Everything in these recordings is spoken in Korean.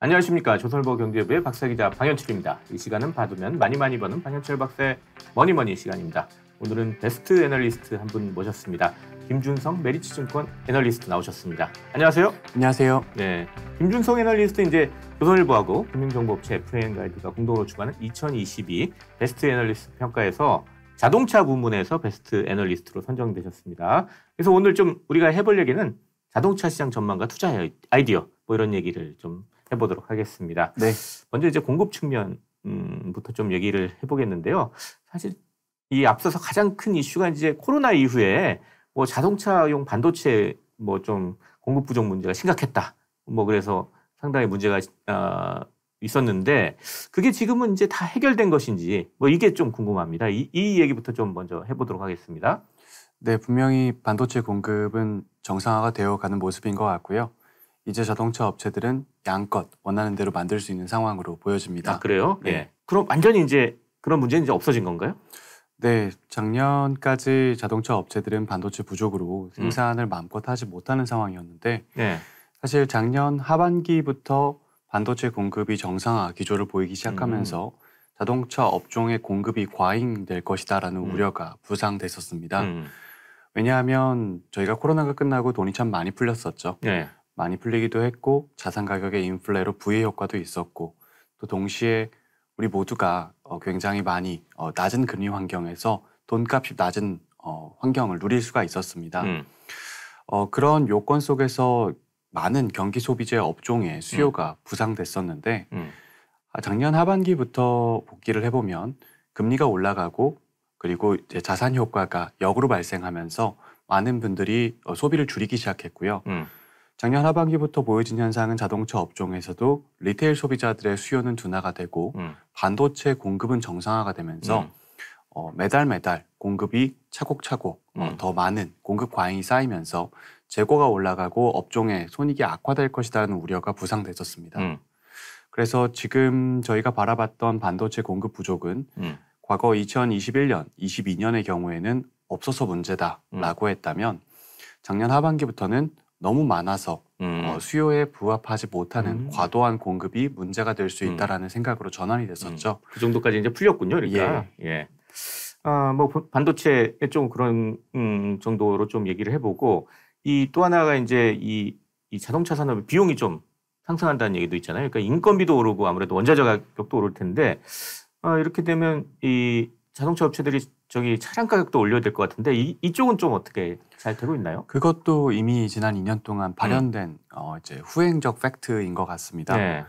안녕하십니까. 조선일보 경제부의 박사기자 방현철입니다. 이 시간은 받으면 많이 버는 방현철 박사의 머니머니 시간입니다. 오늘은 베스트 애널리스트 한 분 모셨습니다. 김준성 메리츠증권 애널리스트 나오셨습니다. 안녕하세요. 안녕하세요. 네, 김준성 애널리스트 이제 조선일보하고 금융정보업체 FN가이드가 공동으로 주관하는 2022 베스트 애널리스트 평가에서 자동차 부문에서 베스트 애널리스트로 선정되셨습니다. 그래서 오늘 좀 우리가 해볼 얘기는 자동차 시장 전망과 투자 아이디어 뭐 이런 얘기를 좀 해보도록 하겠습니다. 네. 먼저 이제 공급 측면부터 좀 얘기를 해보겠는데요. 사실 이 앞서서 가장 큰 이슈가 이제 코로나 이후에 뭐 자동차용 반도체 뭐 좀 공급 부족 문제가 심각했다. 뭐 그래서 상당히 문제가 있었는데 그게 지금은 이제 다 해결된 것인지 뭐 이게 좀 궁금합니다. 이 얘기부터 좀 먼저 해보도록 하겠습니다. 네, 분명히 반도체 공급은 정상화가 되어가는 모습인 것 같고요. 이제 자동차 업체들은 양껏 원하는 대로 만들 수 있는 상황으로 보여집니다. 아, 그래요? 네. 예. 그럼 완전히 이제 그런 문제는 이제 없어진 건가요? 네, 작년까지 자동차 업체들은 반도체 부족으로 생산을 마음껏 하지 못하는 상황이었는데 네. 사실 작년 하반기부터 반도체 공급이 정상화 기조를 보이기 시작하면서 자동차 업종의 공급이 과잉될 것이다라는 우려가 부상됐었습니다. 왜냐하면 저희가 코로나가 끝나고 돈이 참 많이 풀렸었죠. 네. 많이 풀리기도 했고 자산 가격의 인플레로 부의 효과도 있었고 또 동시에 우리 모두가 굉장히 많이 낮은 금리 환경에서 돈값이 낮은 환경을 누릴 수가 있었습니다. 그런 요건 속에서 많은 경기 소비재 업종의 수요가 부상됐었는데 작년 하반기부터 복귀를 해보면 금리가 올라가고 그리고 이제 자산 효과가 역으로 발생하면서 많은 분들이 소비를 줄이기 시작했고요. 작년 하반기부터 보여진 현상은 자동차 업종에서도 리테일 소비자들의 수요는 둔화가 되고 반도체 공급은 정상화가 되면서 매달 공급이 차곡차곡 더 많은 공급 과잉이 쌓이면서 재고가 올라가고 업종의 손익이 악화될 것이라는 우려가 부상됐었습니다. 그래서 지금 저희가 바라봤던 반도체 공급 부족은 과거 2021년, 22년의 경우에는 없어서 문제다라고 했다면 작년 하반기부터는 너무 많아서 수요에 부합하지 못하는 과도한 공급이 문제가 될 수 있다라는 생각으로 전환이 됐었죠. 그 정도까지 이제 풀렸군요. 그러니까. 예. 뭐 반도체의 좀 그런 정도로 좀 얘기를 해보고 이 또 하나가 이제 이 자동차 산업의 비용이 좀 상승한다는 얘기도 있잖아요. 그러니까 인건비도 오르고 아무래도 원자재 가격도 오를 텐데 이렇게 되면 이 자동차 업체들이 저기 차량 가격도 올려야 될 것 같은데 이쪽은 좀 어떻게 잘 되고 있나요? 그것도 이미 지난 2년 동안 발현된 이제 후행적 팩트인 것 같습니다. 네.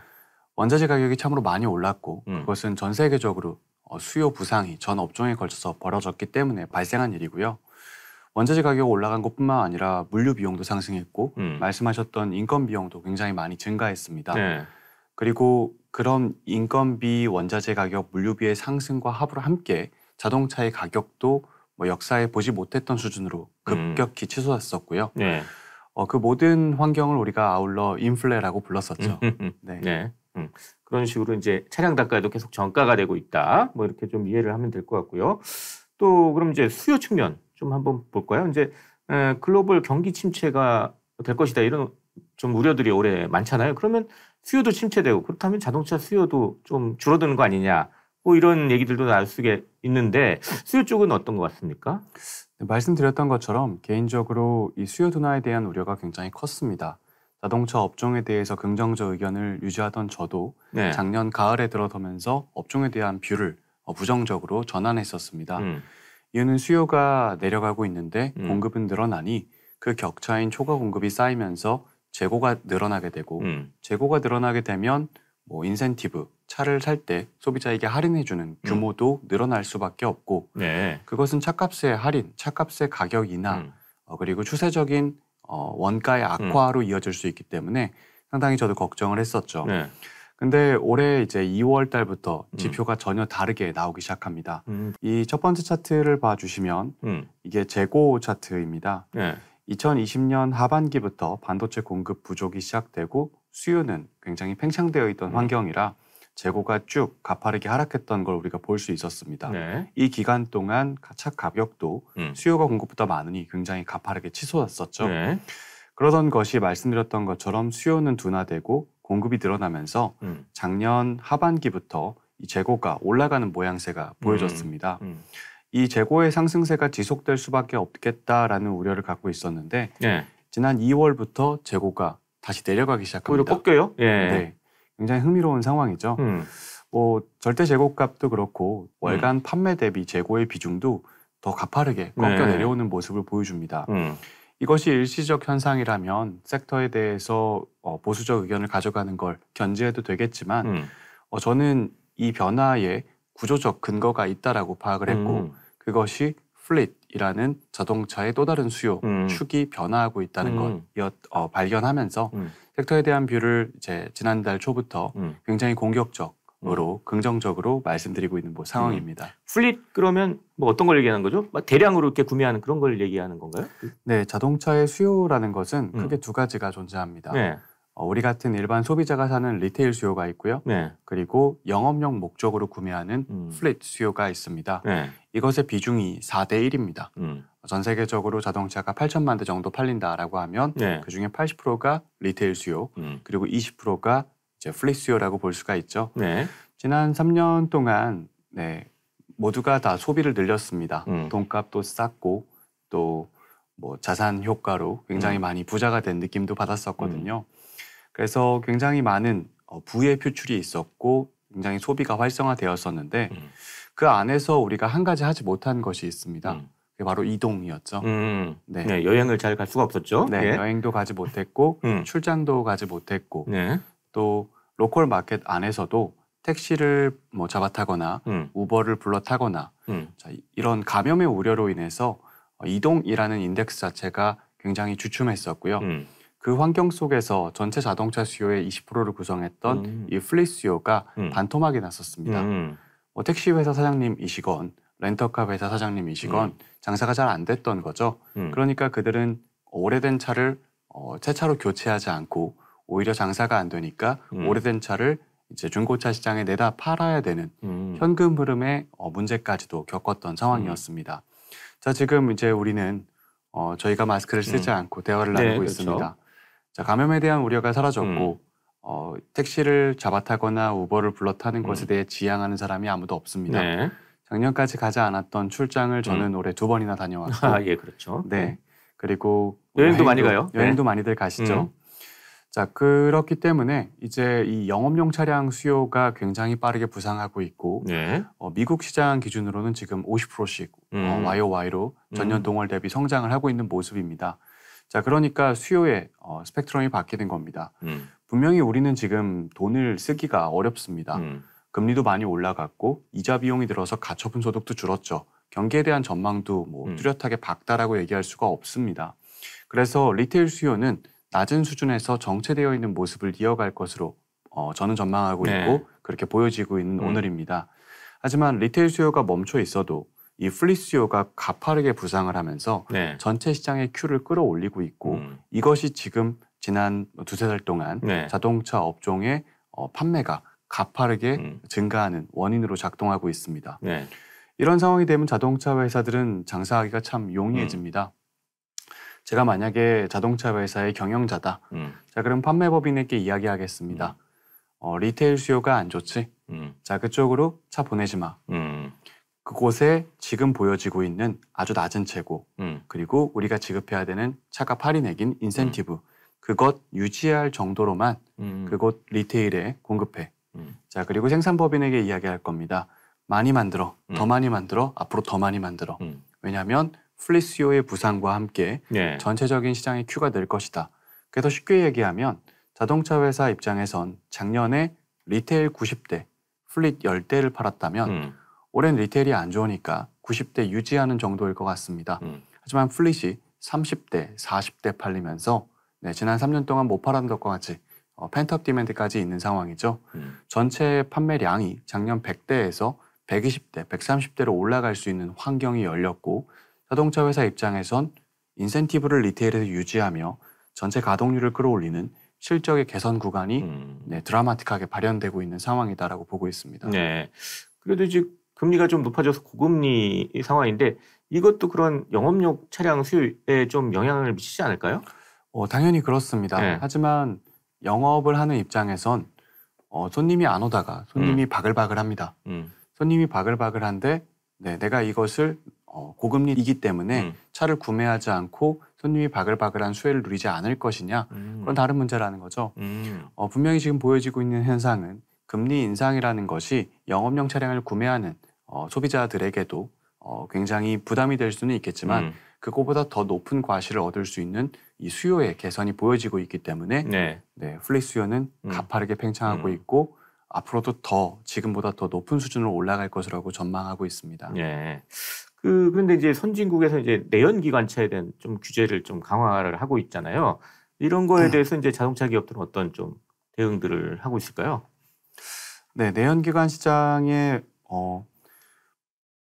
원자재 가격이 참으로 많이 올랐고 그것은 전 세계적으로 수요 부상이 전 업종에 걸쳐서 벌어졌기 때문에 발생한 일이고요. 원자재 가격 올라간 것뿐만 아니라 물류 비용도 상승했고 말씀하셨던 인건 비용도 굉장히 많이 증가했습니다. 네. 그리고 그런 인건비, 원자재 가격, 물류비의 상승과 함께 자동차의 가격도 뭐 역사에 보지 못했던 수준으로 급격히 치솟았었고요. 네. 그 모든 환경을 우리가 아울러 인플레라고 불렀었죠. 네. 네. 그런 식으로 이제 차량 단가에도 계속 정가가 되고 있다. 뭐 이렇게 좀 이해를 하면 될 것 같고요. 또 그럼 이제 수요 측면 좀 한번 볼까요? 이제 글로벌 경기 침체가 될 것이다 이런 좀 우려들이 올해 많잖아요. 그러면 수요도 침체되고 그렇다면 자동차 수요도 좀 줄어드는 거 아니냐? 뭐 이런 얘기들도 나올 수가 있는데 수요 쪽은 어떤 것 같습니까? 네, 말씀드렸던 것처럼 개인적으로 이 수요 둔화에 대한 우려가 굉장히 컸습니다. 자동차 업종에 대해서 긍정적 의견을 유지하던 저도 네. 작년 가을에 들어서면서 업종에 대한 뷰를 부정적으로 전환했었습니다. 이유는 수요가 내려가고 있는데 공급은 늘어나니 그 격차인 초과 공급이 쌓이면서 재고가 늘어나게 되고 재고가 늘어나게 되면 뭐 인센티브, 차를 살 때 소비자에게 할인해주는 규모도 늘어날 수밖에 없고 네. 그것은 차값의 할인, 차값의 가격 인하 그리고 추세적인 원가의 악화로 이어질 수 있기 때문에 상당히 저도 걱정을 했었죠. 네. 근데 올해 이제 2월 달부터 지표가 전혀 다르게 나오기 시작합니다. 이 첫 번째 차트를 봐주시면 이게 재고 차트입니다. 네. 2020년 하반기부터 반도체 공급 부족이 시작되고 수요는 굉장히 팽창되어 있던 환경이라 재고가 쭉 가파르게 하락했던 걸 우리가 볼 수 있었습니다. 네. 이 기간 동안 차 가격도 수요가 공급보다 많으니 굉장히 가파르게 치솟았었죠. 네. 그러던 것이 말씀드렸던 것처럼 수요는 둔화되고 공급이 늘어나면서 작년 하반기부터 이 재고가 올라가는 모양새가 보여졌습니다. 이 재고의 상승세가 지속될 수밖에 없겠다라는 우려를 갖고 있었는데 네. 지난 2월부터 재고가 다시 내려가기 시작합니다. 오히려 꺾여요? 예. 네, 굉장히 흥미로운 상황이죠. 뭐 절대 재고값도 그렇고 월간 판매 대비 재고의 비중도 더 가파르게 꺾여 내려오는 모습을 보여줍니다. 이것이 일시적 현상이라면 섹터에 대해서 보수적 의견을 가져가는 걸 견지해도 되겠지만 저는 이 변화에 구조적 근거가 있다라고 파악을 했고 그것이 플릿이라는 자동차의 또 다른 수요 축이 변화하고 있다는 걸 발견하면서 섹터에 대한 뷰를 이제 지난달 초부터 굉장히 공격적으로 긍정적으로 말씀드리고 있는 상황입니다. 플릿 그러면 뭐 어떤 걸 얘기하는 거죠? 막 대량으로 이렇게 구매하는 그런 걸 얘기하는 건가요? 네, 자동차의 수요라는 것은 크게 두 가지가 존재합니다. 네. 우리 같은 일반 소비자가 사는 리테일 수요가 있고요. 네. 그리고 영업용 목적으로 구매하는 플릿 수요가 있습니다. 네. 이것의 비중이 4대 1입니다. 전 세계적으로 자동차가 8천만 대 정도 팔린다라고 하면 네. 그중에 80%가 리테일 수요, 그리고 20%가 이제 플릿 수요라고 볼 수가 있죠. 네. 지난 3년 동안 모두가 다 소비를 늘렸습니다. 돈값도 쌌고 또 뭐 자산 효과로 굉장히 많이 부자가 된 느낌도 받았었거든요. 그래서 굉장히 많은 부의 표출이 있었고 굉장히 소비가 활성화되었었는데 그 안에서 우리가 한 가지 하지 못한 것이 있습니다. 그게 바로 이동이었죠. 네. 네, 여행을 잘 갈 수가 없었죠. 네, 예. 여행도 가지 못했고 출장도 가지 못했고 네. 또 로컬 마켓 안에서도 택시를 뭐 잡아 타거나 우버를 불러 타거나 자, 이런 감염의 우려로 인해서 이동이라는 인덱스 자체가 굉장히 주춤했었고요. 그 환경 속에서 전체 자동차 수요의 20%를 구성했던 이 플릿 수요가 반토막이 났었습니다. 택시 회사 사장님이시건 렌터카 회사 사장님이시건 장사가 잘 안 됐던 거죠. 그러니까 그들은 오래된 차를 새 차로 교체하지 않고 오히려 장사가 안 되니까 오래된 차를 이제 중고차 시장에 내다 팔아야 되는 현금 흐름의 문제까지도 겪었던 상황이었습니다. 자, 지금 이제 우리는 저희가 마스크를 쓰지 않고 대화를 나누고 그렇죠. 있습니다. 자, 감염에 대한 우려가 사라졌고 택시를 잡아 타거나 우버를 불러 타는 것에 대해 지향하는 사람이 아무도 없습니다. 네. 작년까지 가지 않았던 출장을 저는 올해 2번이나 다녀왔고 아, 예, 그렇죠. 네. 그리고 여행도 많이 가요. 여행도 많이들 가시죠. 자, 그렇기 때문에 이제 이 영업용 차량 수요가 굉장히 빠르게 부상하고 있고 네. 미국 시장 기준으로는 지금 50%씩 YOY로 전년 동월 대비 성장을 하고 있는 모습입니다. 자, 그러니까 수요의 스펙트럼이 바뀌는 겁니다. 분명히 우리는 지금 돈을 쓰기가 어렵습니다. 금리도 많이 올라갔고 이자 비용이 들어서 가처분 소득도 줄었죠. 경기에 대한 전망도 뭐 뚜렷하게 밝다라고 얘기할 수가 없습니다. 그래서 리테일 수요는 낮은 수준에서 정체되어 있는 모습을 이어갈 것으로 저는 전망하고 있고 그렇게 보여지고 있는 오늘입니다. 하지만 리테일 수요가 멈춰 있어도 이 플릿 수요가 가파르게 부상을 하면서 전체 시장의 큐를 끌어올리고 있고 이것이 지금 지난 두세 달 동안 자동차 업종의 판매가 가파르게 증가하는 원인으로 작동하고 있습니다. 이런 상황이 되면 자동차 회사들은 장사하기가 참 용이해집니다. 제가 만약에 자동차 회사의 경영자다. 자, 그럼 판매법인에게 이야기하겠습니다. 리테일 수요가 안 좋지? 자, 그쪽으로 차 보내지 마. 그곳에 지금 보여지고 있는 아주 낮은 재고 그리고 우리가 지급해야 되는 차값 할인액인 인센티브 그것 유지할 정도로만 그곳 리테일에 공급해. 자, 그리고 생산법인에게 이야기할 겁니다. 많이 만들어, 더 많이 만들어, 앞으로 더 많이 만들어. 왜냐하면 플릿 수요의 부상과 함께 전체적인 시장의 큐가 늘 것이다. 그래서 쉽게 얘기하면 자동차 회사 입장에선 작년에 리테일 90대, 플릿 10대를 팔았다면 올해는 리테일이 안 좋으니까 90대 유지하는 정도일 것 같습니다. 하지만 플릿이 30대, 40대 팔리면서 지난 3년 동안 못 팔았던 것과 같이 펜트업 디맨드까지 있는 상황이죠. 전체 판매량이 작년 100대에서 120대, 130대로 올라갈 수 있는 환경이 열렸고 자동차 회사 입장에선 인센티브를 리테일에서 유지하며 전체 가동률을 끌어올리는 실적의 개선 구간이 드라마틱하게 발현되고 있는 상황이다라고 보고 있습니다. 네. 그래도 이제 금리가 좀 높아져서 고금리 상황인데 이것도 그런 영업용 차량 수요에 좀 영향을 미치지 않을까요? 당연히 그렇습니다. 하지만 영업을 하는 입장에선 손님이 안 오다가 손님이 바글바글합니다. 손님이 바글바글한데 네, 내가 이것을 고금리이기 때문에 차를 구매하지 않고 손님이 바글바글한 수혜를 누리지 않을 것이냐, 그건 다른 문제라는 거죠. 분명히 지금 보여지고 있는 현상은 금리 인상이라는 것이 영업용 차량을 구매하는 소비자들에게도 굉장히 부담이 될 수는 있겠지만 그거보다 더 높은 과실을 얻을 수 있는 이 수요의 개선이 보여지고 있기 때문에 네, 플릿 수요는 가파르게 팽창하고 있고 앞으로도 지금보다 더 높은 수준으로 올라갈 것이라고 전망하고 있습니다. 네. 그런데 이제 선진국에서 이제 내연 기관차에 대한 좀 규제를 좀 강화를 하고 있잖아요. 이런 거에 대해서 이제 자동차 기업들은 어떤 좀 대응들을 하고 있을까요? 네, 내연 기관 시장에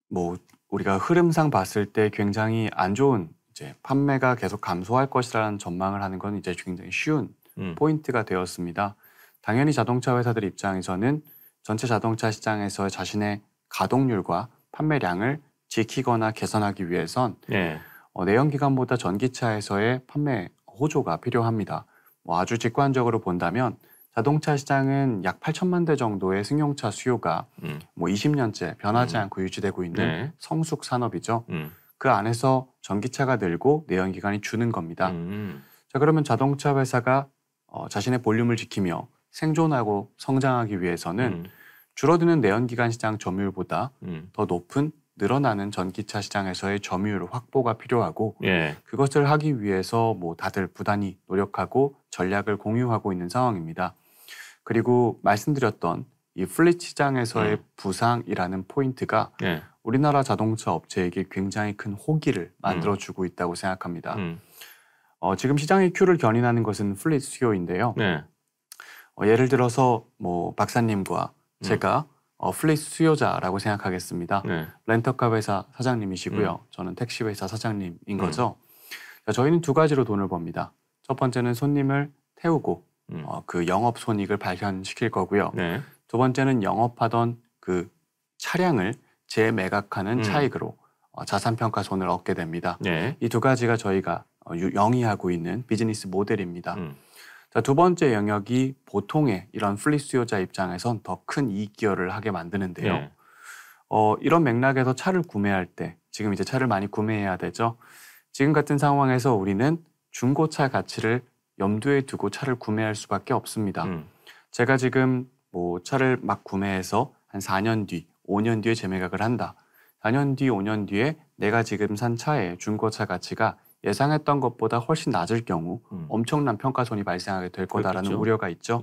뭐 우리가 흐름상 봤을 때 굉장히 안 좋은 이제 판매가 계속 감소할 것이라는 전망을 하는 건 이제 굉장히 쉬운 포인트가 되었습니다. 당연히 자동차 회사들 입장에서는 전체 자동차 시장에서 자신의 가동률과 판매량을 지키거나 개선하기 위해선 내연기관보다 전기차에서의 판매 호조가 필요합니다. 아주 직관적으로 본다면 자동차 시장은 약 8천만 대 정도의 승용차 수요가 20년째 변하지 않고 유지되고 있는 성숙 산업이죠. 그 안에서 전기차가 늘고 내연기관이 주는 겁니다. 자, 그러면 자동차 회사가 자신의 볼륨을 지키며 생존하고 성장하기 위해서는 줄어드는 내연기관 시장 점유율보다 더 높은 늘어나는 전기차 시장에서의 점유율 확보가 필요하고 그것을 하기 위해서 다들 부단히 노력하고 전략을 공유하고 있는 상황입니다. 그리고 말씀드렸던 이 플릿 시장에서의 부상이라는 포인트가 우리나라 자동차 업체에게 굉장히 큰 호기를 만들어주고 있다고 생각합니다. 지금 시장의 큐를 견인하는 것은 플릿 수요인데요. 예를 들어서 박사님과 제가 플릿 수요자라고 생각하겠습니다. 렌터카 회사 사장님이시고요. 저는 택시 회사 사장님인 거죠. 저희는 두 가지로 돈을 법니다. 첫 번째는 손님을 태우고 그 영업 손익을 발현시킬 거고요. 두 번째는 영업하던 그 차량을 재매각하는 차익으로 자산평가손을 얻게 됩니다. 이 두 가지가 저희가 영위하고 있는 비즈니스 모델입니다. 자, 두 번째 영역이 보통의 이런 플릿 수요자 입장에선 더 큰 이익 기여를 하게 만드는데요. 이런 맥락에서 차를 구매할 때 지금 이제 차를 많이 구매해야 되죠. 지금 같은 상황에서 우리는 중고차 가치를 염두에 두고 차를 구매할 수밖에 없습니다. 제가 지금 차를 막 구매해서 한 4년 뒤, 5년 뒤에 재매각을 한다. 4년 뒤, 5년 뒤에 내가 지금 산 차의 중고차 가치가 예상했던 것보다 훨씬 낮을 경우 엄청난 평가손이 발생하게 될 거다라는 그렇겠죠. 우려가 있죠.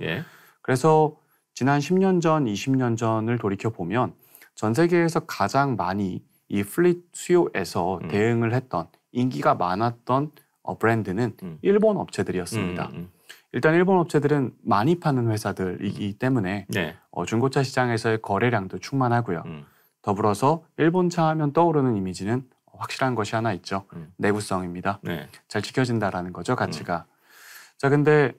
그래서 지난 10년 전, 20년 전을 돌이켜보면 전 세계에서 가장 많이 이 플릿 수요에서 대응을 했던 인기가 많았던 브랜드는 일본 업체들이었습니다. 일단 일본 업체들은 많이 파는 회사들이기 때문에 중고차 시장에서의 거래량도 충만하고요. 더불어서 일본 차 하면 떠오르는 이미지는 확실한 것이 하나 있죠. 내구성입니다. 잘 지켜진다라는 거죠, 가치가. 자, 근데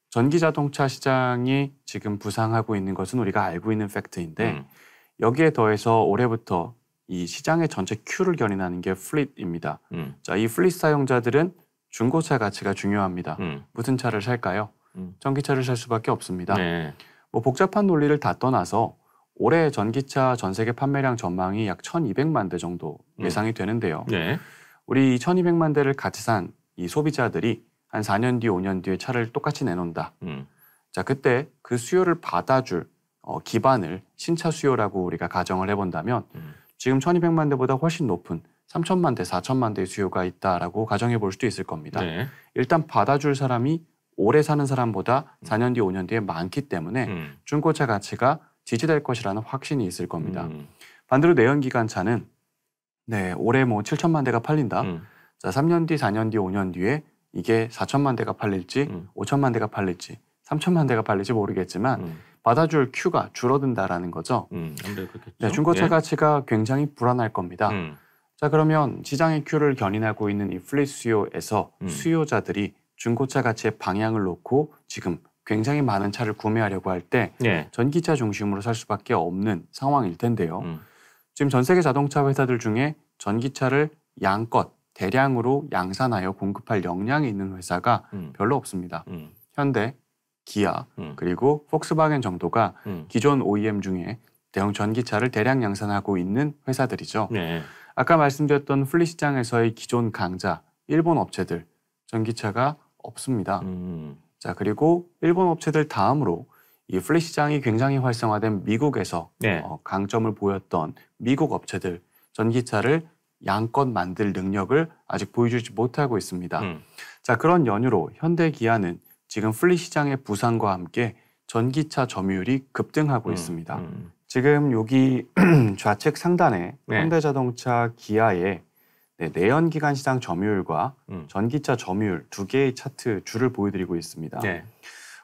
전기자동차 시장이 지금 부상하고 있는 것은 우리가 알고 있는 팩트인데 여기에 더해서 올해부터 이 시장의 전체 큐를 견인하는 게 플릿입니다. 자, 이 플릿 사용자들은 중고차 가치가 중요합니다. 무슨 차를 살까요? 전기차를 살 수밖에 없습니다. 복잡한 논리를 다 떠나서 올해 전기차 전 세계 판매량 전망이 약 1,200만 대 정도 예상이 되는데요. 우리 1,200만 대를 같이 산 이 소비자들이 한 4년 뒤, 5년 뒤에 차를 똑같이 내놓는다. 자, 그때 그 수요를 받아줄 기반을 신차 수요라고 우리가 가정을 해본다면 지금 1,200만 대보다 훨씬 높은 3,000만 대, 4,000만 대의 수요가 있다라고 가정해 볼 수도 있을 겁니다. 일단 받아줄 사람이 오래 사는 사람보다 4년 뒤, 5년 뒤에 많기 때문에 중고차 가치가 지지될 것이라는 확신이 있을 겁니다. 반대로 내연기관차는 올해 7천만 대가 팔린다. 자, 3년 뒤, 4년 뒤, 5년 뒤에 이게 4천만 대가 팔릴지 5천만 대가 팔릴지 3천만 대가 팔릴지 모르겠지만 받아줄 큐가 줄어든다라는 거죠. 아무래도 그렇겠죠. 중고차 가치가 굉장히 불안할 겁니다. 자, 그러면 시장의 큐를 견인하고 있는 이 플릿 수요에서 수요자들이 중고차 가치의 방향을 놓고 지금 굉장히 많은 차를 구매하려고 할 때 전기차 중심으로 살 수밖에 없는 상황일 텐데요. 지금 전 세계 자동차 회사들 중에 전기차를 양껏 대량으로 양산하여 공급할 역량이 있는 회사가 별로 없습니다. 현대, 기아, 그리고 폭스바겐 정도가 기존 OEM 중에 대형 전기차를 대량 양산하고 있는 회사들이죠. 네. 아까 말씀드렸던 플릿 시장에서의 기존 강자 일본 업체들 전기차가 없습니다. 자, 그리고 일본 업체들 다음으로 이 플릿 시장이 굉장히 활성화된 미국에서 네. 강점을 보였던 미국 업체들 전기차를 양껏 만들 능력을 아직 보여주지 못하고 있습니다. 자, 그런 연유로 현대 기아는 지금 플릿 시장의 부상과 함께 전기차 점유율이 급등하고 있습니다. 지금 여기 좌측 상단에 네. 현대자동차 기아의 내연기관 시장 점유율과 전기차 점유율 두 개의 차트 줄을 보여드리고 있습니다. 네.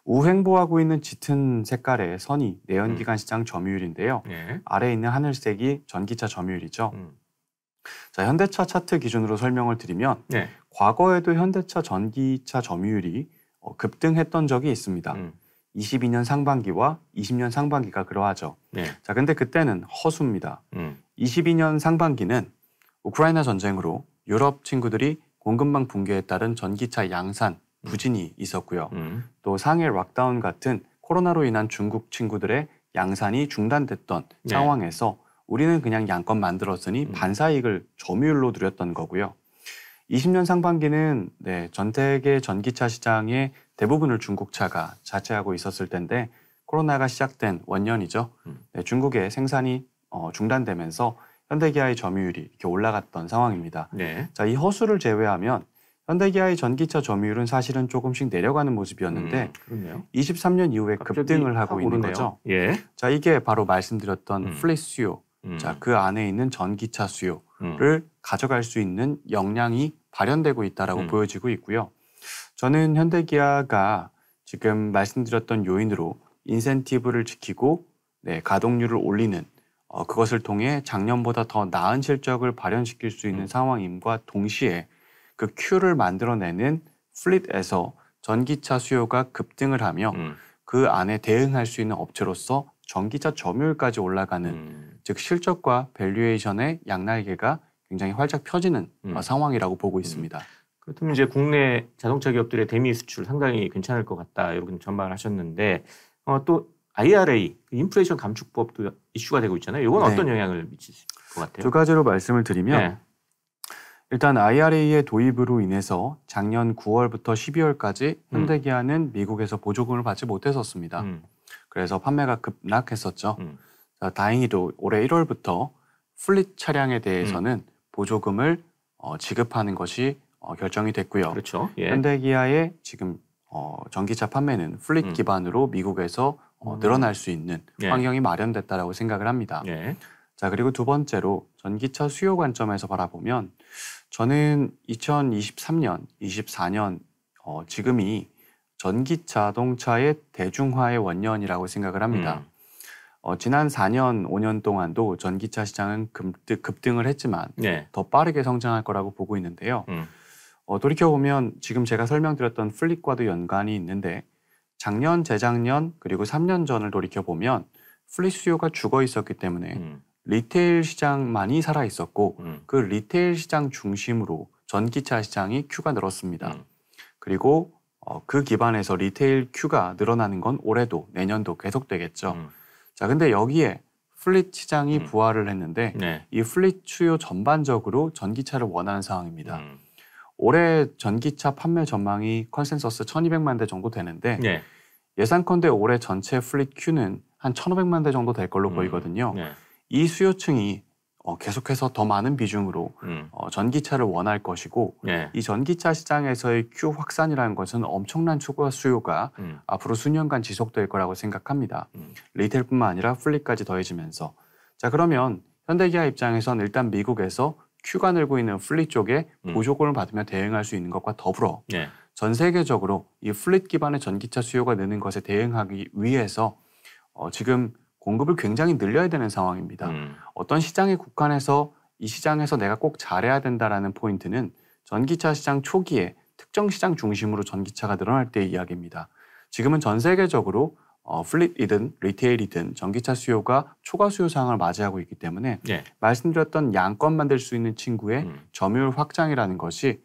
우행보하고 있는 짙은 색깔의 선이 내연기관 시장 점유율인데요. 네. 아래에 있는 하늘색이 전기차 점유율이죠. 자, 현대차 차트 기준으로 설명을 드리면 네. 과거에도 현대차 전기차 점유율이 급등했던 적이 있습니다. 22년 상반기와 20년 상반기가 그러하죠. 네. 자, 근데 그때는 허수입니다. 22년 상반기는 우크라이나 전쟁으로 유럽 친구들이 공급망 붕괴에 따른 전기차 양산 부진이 있었고요. 또 상해 락다운 같은 코로나로 인한 중국 친구들의 양산이 중단됐던 네. 상황에서 우리는 그냥 양껏 만들었으니 반사이익을 점유율로 누렸던 거고요. 20년 상반기는 전 세계 전기차 시장의 대부분을 중국차가 차지하고 있었을 텐데 코로나가 시작된 원년이죠. 중국의 생산이 중단되면서 현대기아의 점유율이 이렇게 올라갔던 상황입니다. 네. 자, 이 허수를 제외하면 현대기아의 전기차 점유율은 사실은 조금씩 내려가는 모습이었는데 그렇네요. 23년 이후에 급등을 하고 있는 거죠. 예. 자, 이게 바로 말씀드렸던 플릿 수요. 자, 그 안에 있는 전기차 수요를 가져갈 수 있는 역량이 발현되고 있다라고 보여지고 있고요. 저는 현대기아가 지금 말씀드렸던 요인으로 인센티브를 지키고 가동률을 올리는 그것을 통해 작년보다 더 나은 실적을 발현시킬 수 있는 상황임과 동시에 그 큐를 만들어내는 플릿에서 전기차 수요가 급등을 하며 그 안에 대응할 수 있는 업체로서 전기차 점유율까지 올라가는 즉 실적과 밸류에이션의 양날개가 굉장히 활짝 펴지는 상황이라고 보고 있습니다. 그렇다면 이제 국내 자동차 기업들의 대미 수출 상당히 괜찮을 것 같다 이렇게 전망을 하셨는데 또 IRA 인플레이션 감축법도 이슈가 되고 있잖아요. 이건 어떤 영향을 미칠 것 같아요? 두 가지로 말씀을 드리면 일단 IRA의 도입으로 인해서 작년 9월부터 12월까지 현대기아는 미국에서 보조금을 받지 못했었습니다. 그래서 판매가 급락했었죠. 자, 다행히도 올해 1월부터 플릿 차량에 대해서는 보조금을 지급하는 것이 결정이 됐고요. 그렇죠. 예. 현대기아의 지금 전기차 판매는 플릿 기반으로 미국에서 늘어날 수 있는 환경이 마련됐다라고 생각을 합니다. 자, 그리고 두 번째로 전기차 수요 관점에서 바라보면 저는 2023년, 24년 지금이 전기 자동차의 대중화의 원년이라고 생각을 합니다. 지난 4년, 5년 동안도 전기차 시장은 급등을 했지만 더 빠르게 성장할 거라고 보고 있는데요. 돌이켜보면 지금 제가 설명드렸던 플릿과도 연관이 있는데 작년, 재작년, 그리고 3년 전을 돌이켜보면 플릿 수요가 죽어 있었기 때문에 리테일 시장만이 살아 있었고 그 리테일 시장 중심으로 전기차 시장이 큐가 늘었습니다. 그리고 그 기반에서 리테일 큐가 늘어나는 건 올해도 내년도 계속되겠죠. 자, 근데 여기에 플릿 시장이 부활을 했는데 이 플릿 수요 전반적으로 전기차를 원하는 상황입니다. 올해 전기차 판매 전망이 컨센서스 1200만 대 정도 되는데 예상컨대 올해 전체 플릿 큐는 한 1500만 대 정도 될 걸로 보이거든요. 이 수요층이 계속해서 더 많은 비중으로 전기차를 원할 것이고 이 전기차 시장에서의 큐 확산이라는 것은 엄청난 추가 수요가 앞으로 수년간 지속될 거라고 생각합니다. 리테일뿐만 아니라 플릿까지 더해지면서 자, 그러면 현대기아 입장에선 일단 미국에서 큐가 늘고 있는 플릿 쪽에 보조금을 받으며 대응할 수 있는 것과 더불어 전 세계적으로 이 플릿 기반의 전기차 수요가 느는 것에 대응하기 위해서 지금 공급을 굉장히 늘려야 되는 상황입니다. 어떤 시장에 국한해서 이 시장에서 내가 꼭 잘해야 된다라는 포인트는 전기차 시장 초기에 특정 시장 중심으로 전기차가 늘어날 때의 이야기입니다. 지금은 전 세계적으로 플릿이든 리테일이든 전기차 수요가 초과 수요 상황을 맞이하고 있기 때문에 말씀드렸던 양껏 만들 수 있는 친구의 점유율 확장이라는 것이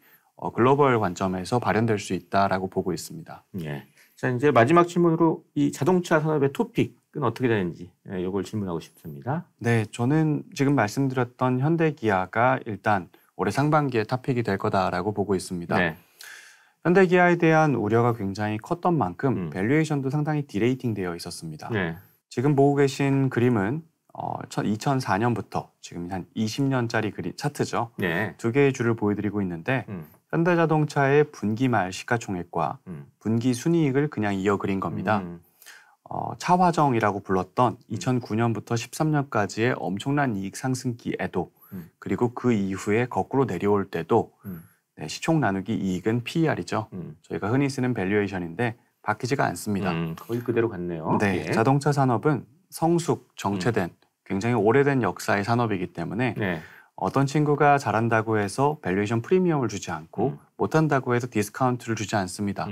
글로벌 관점에서 발현될 수 있다라고 보고 있습니다. 자, 이제 마지막 질문으로 이 자동차 산업의 토픽은 어떻게 되는지 이걸 질문하고 싶습니다. 네, 저는 지금 말씀드렸던 현대기아가 일단 올해 상반기에 탑픽이 될 거다라고 보고 있습니다. 네. 현대기아에 대한 우려가 굉장히 컸던 만큼 밸류에이션도 상당히 디레이팅 되어 있었습니다. 네. 지금 보고 계신 그림은 2004년부터 지금 한 20년짜리 차트죠. 네. 두 개의 줄을 보여드리고 있는데 현대자동차의 분기 말 시가총액과 분기 순이익을 그냥 이어 그린 겁니다. 차화정이라고 불렀던 2009년부터 13년까지의 엄청난 이익 상승기에도 그리고 그 이후에 거꾸로 내려올 때도 네, 시총 나누기 이익은 PER이죠. 저희가 흔히 쓰는 밸류에이션인데 바뀌지가 않습니다. 거의 그대로 갔네요. 네, 예. 자동차 산업은 성숙, 정체된 굉장히 오래된 역사의 산업이기 때문에 네. 어떤 친구가 잘한다고 해서 밸류에이션 프리미엄을 주지 않고 못한다고 해서 디스카운트를 주지 않습니다.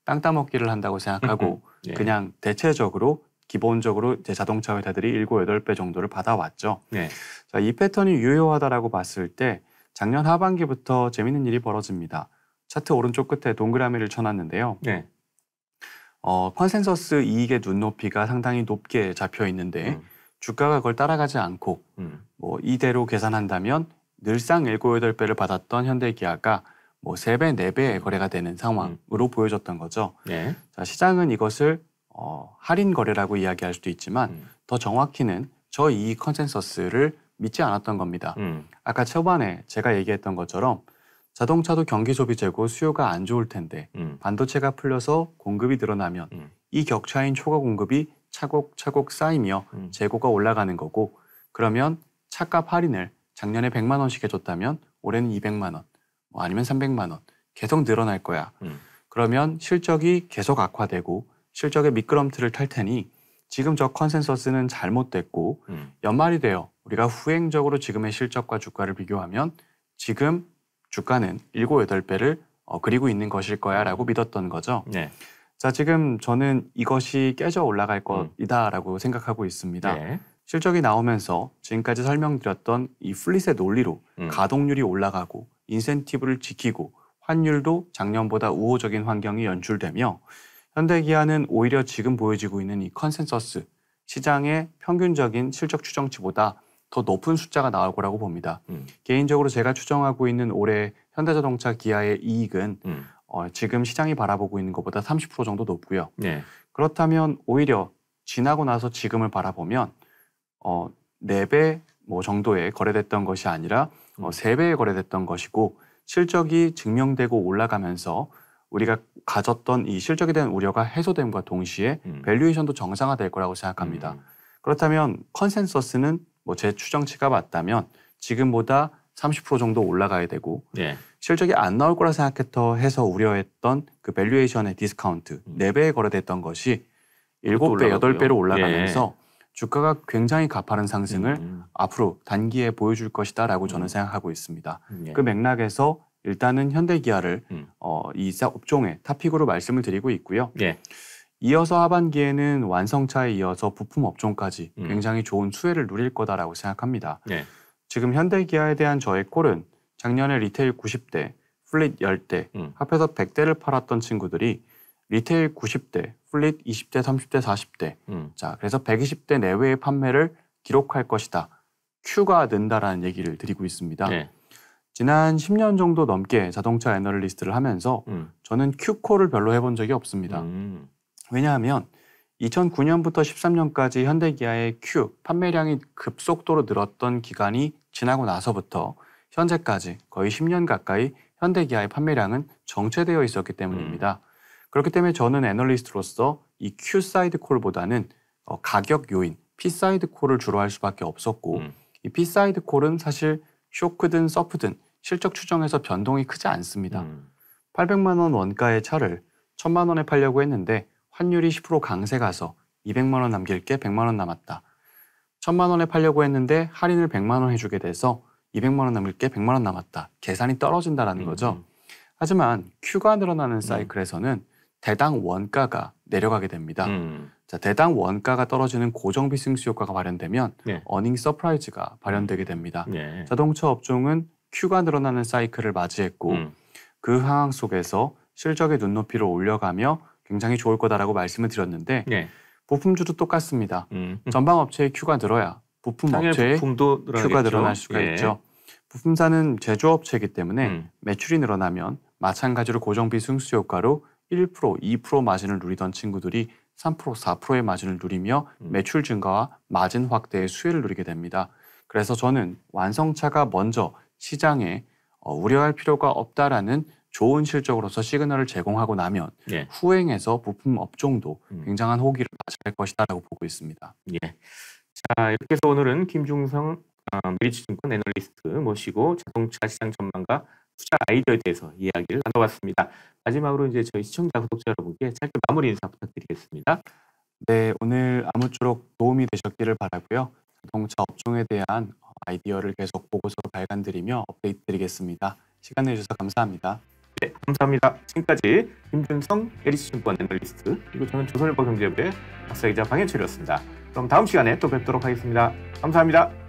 땅 따먹기를 한다고 생각하고 예. 그냥 대체적으로 기본적으로 이제 자동차 회사들이 7, 8배 정도를 받아왔죠. 네. 자, 이 패턴이 유효하다라고 봤을 때 작년 하반기부터 재밌는 일이 벌어집니다. 차트 오른쪽 끝에 동그라미를 쳐놨는데요. 네. 컨센서스 이익의 눈높이가 상당히 높게 잡혀 있는데 주가가 그걸 따라가지 않고 뭐 이대로 계산한다면 늘상 7, 8배를 받았던 현대기아가 뭐 3배, 4배의 거래가 되는 상황으로 보여졌던 거죠. 네. 자, 시장은 이것을 할인 거래라고 이야기할 수도 있지만 더 정확히는 저 이익 컨센서스를 믿지 않았던 겁니다. 아까 초반에 제가 얘기했던 것처럼 자동차도 경기 소비재고 수요가 안 좋을 텐데 반도체가 풀려서 공급이 늘어나면 이 격차인 초과 공급이 차곡차곡 쌓이며 재고가 올라가는 거고 그러면 차값 할인을 작년에 100만 원씩 해줬다면 올해는 200만 원 뭐 아니면 300만 원 계속 늘어날 거야. 그러면 실적이 계속 악화되고 실적의 미끄럼틀을 탈 테니 지금 저 컨센서스는 잘못됐고 연말이 되어 우리가 후행적으로 지금의 실적과 주가를 비교하면 지금 주가는 7, 8배를 그리고 있는 것일 거야 라고 믿었던 거죠. 네. 자, 지금 저는 이것이 깨져 올라갈 것이다 라고 생각하고 있습니다. 네. 실적이 나오면서 지금까지 설명드렸던 이 플릿의 논리로 가동률이 올라가고 인센티브를 지키고 환율도 작년보다 우호적인 환경이 연출되며 현대기아는 오히려 지금 보여지고 있는 이 컨센서스 시장의 평균적인 실적 추정치보다 더 높은 숫자가 나올 거라고 봅니다. 개인적으로 제가 추정하고 있는 올해 현대자동차 기아의 이익은 지금 시장이 바라보고 있는 것보다 30% 정도 높고요. 네. 그렇다면 오히려 지나고 나서 지금을 바라보면 4배 뭐 정도에 거래됐던 것이 아니라 3배에 거래됐던 것이고 실적이 증명되고 올라가면서 우리가 가졌던 이 실적에 대한 우려가 해소됨과 동시에 밸류에이션도 정상화될 거라고 생각합니다. 그렇다면 컨센서스는 뭐 제 추정치가 맞다면 지금보다 30% 정도 올라가야 되고 네. 실적이 안 나올 거라 생각해서 우려했던 그 밸류에이션의 디스카운트 4배에 거래됐던 것이 7배, 8배로 올라가면서 주가가 굉장히 가파른 상승을 앞으로 단기에 보여줄 것이다 라고 저는 생각하고 있습니다. 그 맥락에서 일단은 현대기아를 이 업종의 탑픽으로 말씀을 드리고 있고요. 네. 이어서 하반기에는 완성차에 이어서 부품 업종까지 굉장히 좋은 수혜를 누릴 거다라고 생각합니다. 네. 지금 현대기아에 대한 저의 콜은 작년에 리테일 90대, 플릿 10대, 합해서 100대를 팔았던 친구들이 리테일 90대, 플릿 20대, 30대, 40대 자, 그래서 120대 내외의 판매를 기록할 것이다. Q가 는다라는 얘기를 드리고 있습니다. 네. 지난 10년 정도 넘게 자동차 애널리스트를 하면서 저는 Q콜을 별로 해본 적이 없습니다. 왜냐하면 2009년부터 13년까지 현대기아의 Q 판매량이 급속도로 늘었던 기간이 지나고 나서부터 현재까지 거의 10년 가까이 현대기아의 판매량은 정체되어 있었기 때문입니다. 그렇기 때문에 저는 애널리스트로서 이 Q 사이드 콜보다는 가격 요인, P 사이드 콜을 주로 할 수밖에 없었고 이 P 사이드 콜은 사실 쇼크든 서프든 실적 추정에서 변동이 크지 않습니다. 800만 원 원가의 차를 1000만 원에 팔려고 했는데 환율이 10% 강세 가서 200만 원 남길 게 100만 원 남았다. 1000만 원에 팔려고 했는데 할인을 100만 원 해주게 돼서 200만 원 남길 게 100만 원 남았다. 계산이 떨어진다라는 거죠. 하지만 Q가 늘어나는 사이클에서는 대당 원가가 내려가게 됩니다. 자, 대당 원가가 떨어지는 고정비 승수 효과가 발현되면 어닝 서프라이즈가 발현되게 됩니다. 자동차 업종은 Q가 늘어나는 사이클을 맞이했고 그 상황 속에서 실적의 눈높이를 올려가며 굉장히 좋을 거다라고 말씀을 드렸는데 네. 부품주도 똑같습니다. 전방 업체의 큐가 늘어야 부품 업체의 부품도 큐가 늘어날 수가 예. 있죠. 부품사는 제조업체이기 때문에 매출이 늘어나면 마찬가지로 고정비 승수 효과로 1%, 2% 마진을 누리던 친구들이 3%, 4%의 마진을 누리며 매출 증가와 마진 확대의 수혜를 누리게 됩니다. 그래서 저는 완성차가 먼저 시장에 우려할 필요가 없다라는 좋은 실적으로서 시그널을 제공하고 나면 예. 후행해서 부품 업종도 굉장한 호기를 맞이할 것이다라고 보고 있습니다. 예. 자, 이렇게 해서 오늘은 김중성 메리츠증권 애널리스트 모시고 자동차 시장 전망과 투자 아이디어에 대해서 이야기를 나눠봤습니다. 마지막으로 이제 저희 시청자 구독자 여러분께 짧게 마무리 인사 부탁드리겠습니다. 네, 오늘 아무쪼록 도움이 되셨기를 바라고요. 자동차 업종에 대한 아이디어를 계속 보고서로 발간드리며 업데이트 드리겠습니다. 시간 내주셔서 감사합니다. 네, 감사합니다. 지금까지 김준성 메리츠증권 애널리스트 그리고 저는 조선일보 경제부의 박사이자 방현철이었습니다. 그럼 다음 시간에 또 뵙도록 하겠습니다. 감사합니다.